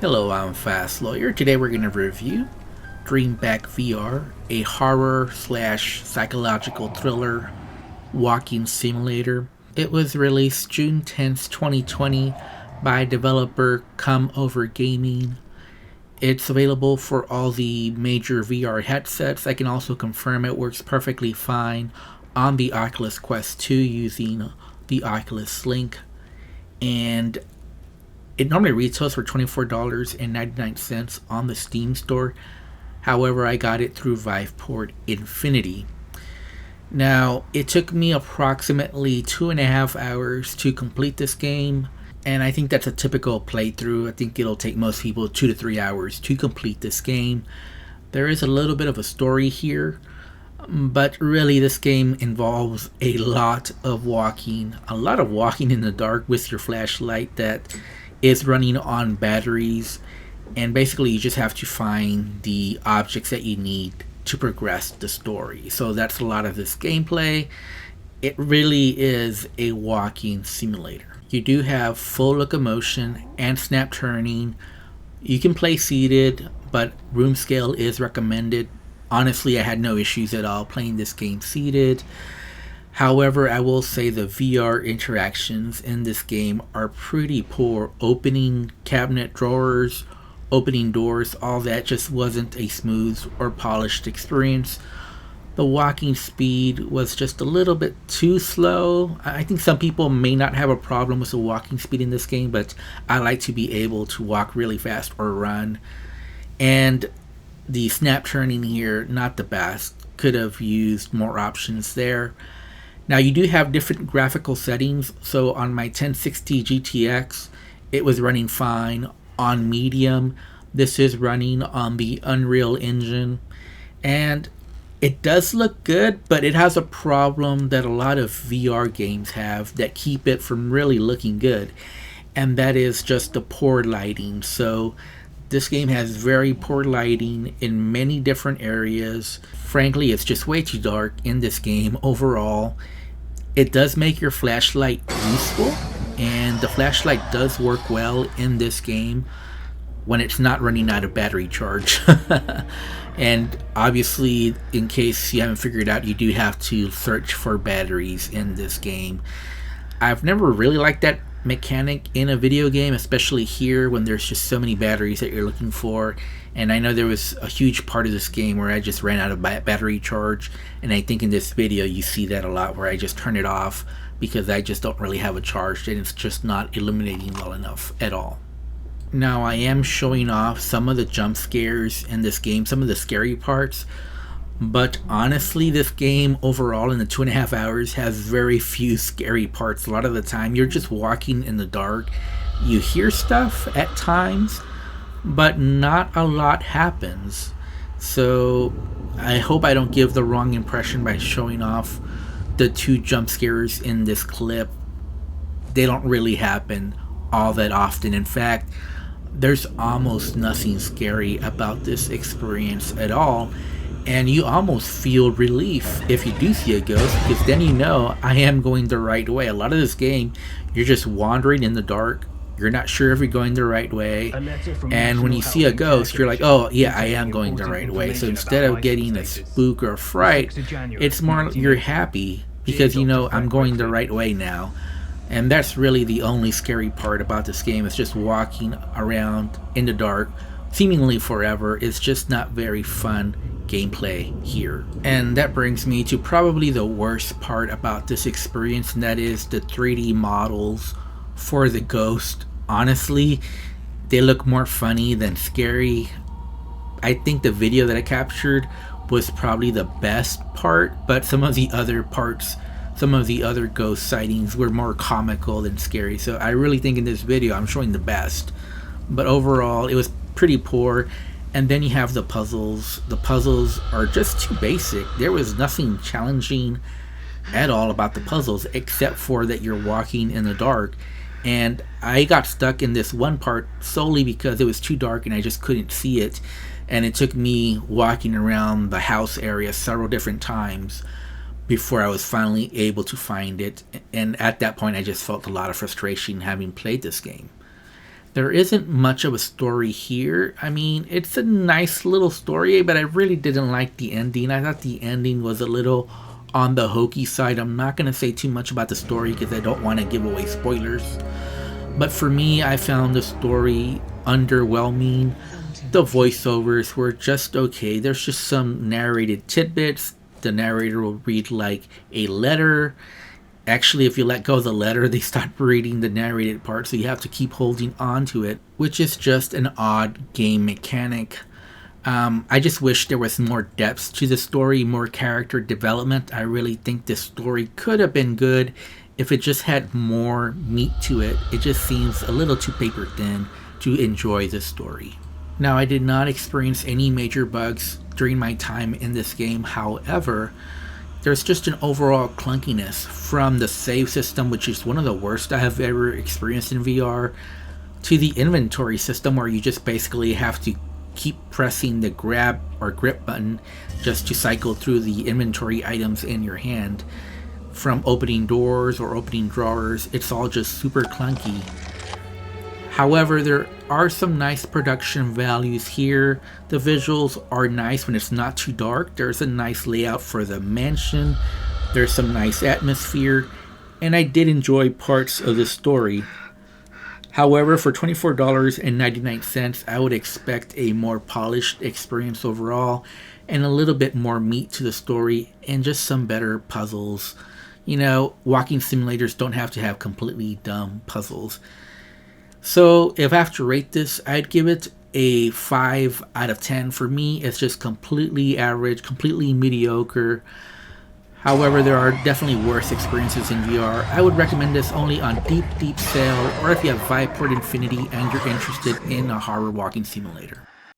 Hello, I'm Fast Lawyer. Today we're going to review Dreamback VR, a horror slash psychological thriller walking simulator. It was released June 10th, 2020 by developer Come Over Gaming. It's available for all the major VR headsets. I can also confirm it works perfectly fine on the Oculus Quest 2 using the Oculus Link. And it normally retails for $24.99 on the Steam store. However, I got it through Viveport Infinity. Now, it took me approximately 2.5 hours to complete this game, and I think that's a typical playthrough. I think it'll take most people 2 to 3 hours to complete this game. There is a little bit of a story here, but really this game involves a lot of walking in the dark with your flashlight that is running on batteries, and basically you just have to find the objects that you need to progress the story. So that's a lot of this gameplay. It really is a walking simulator. You do have full locomotion and snap turning. You can play seated, but room scale is recommended. Honestly, I had no issues at all playing this game seated. However, I will say the VR interactions in this game are pretty poor. Opening cabinet drawers, opening doors, all that just wasn't a smooth or polished experience. The walking speed was just a little bit too slow. I think some people may not have a problem with the walking speed in this game, but I like to be able to walk really fast or run. And the snap turning here, not the best. Could have used more options there. Now, you do have different graphical settings. So on my 1060 GTX, it was running fine. On medium, this is running on the Unreal Engine. And it does look good, but it has a problem that a lot of VR games have that keep it from really looking good. And that is just the poor lighting. So this game has very poor lighting in many different areas. Frankly, it's just way too dark in this game overall. It does make your flashlight useful, and the flashlight does work well in this game when it's not running out of battery charge. And obviously, in case you haven't figured out, you do have to search for batteries in this game. I've never really liked that mechanic in a video game, especially here when there's just so many batteries that you're looking for. And I know there was a huge part of this game where I just ran out of battery charge, and I think in this video you see that a lot, where I just turn it off because I just don't really have a charge and it's just not illuminating well enough at all. Now, I am showing off some of the jump scares in this game, some of the scary parts, but honestly this game overall in the 2.5 hours has very few scary parts. A lot of the time you're just walking in the dark. You hear stuff at times, but not a lot happens. So I hope I don't give the wrong impression by showing off the 2 jump scares in this clip. They don't really happen all that often. In fact, there's almost nothing scary about this experience at all. And you almost feel relief if you do see a ghost, because then you know I am going the right way. A lot of this game, you're just wandering in the dark. You're not sure if you're going the right way. And when you see a ghost, you're like, oh yeah, I am going the right way. So instead of getting a spook or a fright, it's more you're happy because you know I'm going the right way now. And that's really the only scary part about this game. It's just walking around in the dark seemingly forever. It's just not very fun gameplay here. And that brings me to probably the worst part about this experience, and that is the 3D models for the ghost. Honestly, they look more funny than scary. I think the video that I captured was probably the best part, but some of the other parts, some of the other ghost sightings were more comical than scary. So I really think in this video I'm showing the best, but overall it was pretty poor. And then you have the puzzles. The puzzles are just too basic. There was nothing challenging at all about the puzzles, except for that you're walking in the dark. And I got stuck in this one part solely because it was too dark and I just couldn't see it. And it took me walking around the house area several different times before I was finally able to find it. And at that point I just felt a lot of frustration having played this game. There isn't much of a story here. I mean, it's a nice little story, but I really didn't like the ending. I thought the ending was a little on the hokey side. I'm not going to say too much about the story because I don't want to give away spoilers. But for me, I found the story underwhelming. The voiceovers were just okay. There's just some narrated tidbits. The narrator will read like a letter. Actually, if you let go of the letter, they stop reading the narrated part, so you have to keep holding on to it, which is just an odd game mechanic. I just wish there was more depth to the story, more character development. I really think this story could have been good if it just had more meat to it. It just seems a little too paper thin to enjoy this story. Now, I did not experience any major bugs during my time in this game. However, there's just an overall clunkiness from the save system, which is one of the worst I have ever experienced in VR, to the inventory system where you just basically have to keep pressing the grab or grip button just to cycle through the inventory items in your hand. From opening doors or opening drawers, it's all just super clunky. However, there are some nice production values here. The visuals are nice when it's not too dark. There's a nice layout for the mansion. There's some nice atmosphere. And I did enjoy parts of the story. However, for $24.99, I would expect a more polished experience overall and a little bit more meat to the story and just some better puzzles. You know, walking simulators don't have to have completely dumb puzzles. So if I have to rate this, I'd give it a 5 out of 10. For me, it's just completely average, completely mediocre. However, there are definitely worse experiences in VR. I would recommend this only on deep sale, or if you have Viveport Infinity and you're interested in a horror walking simulator.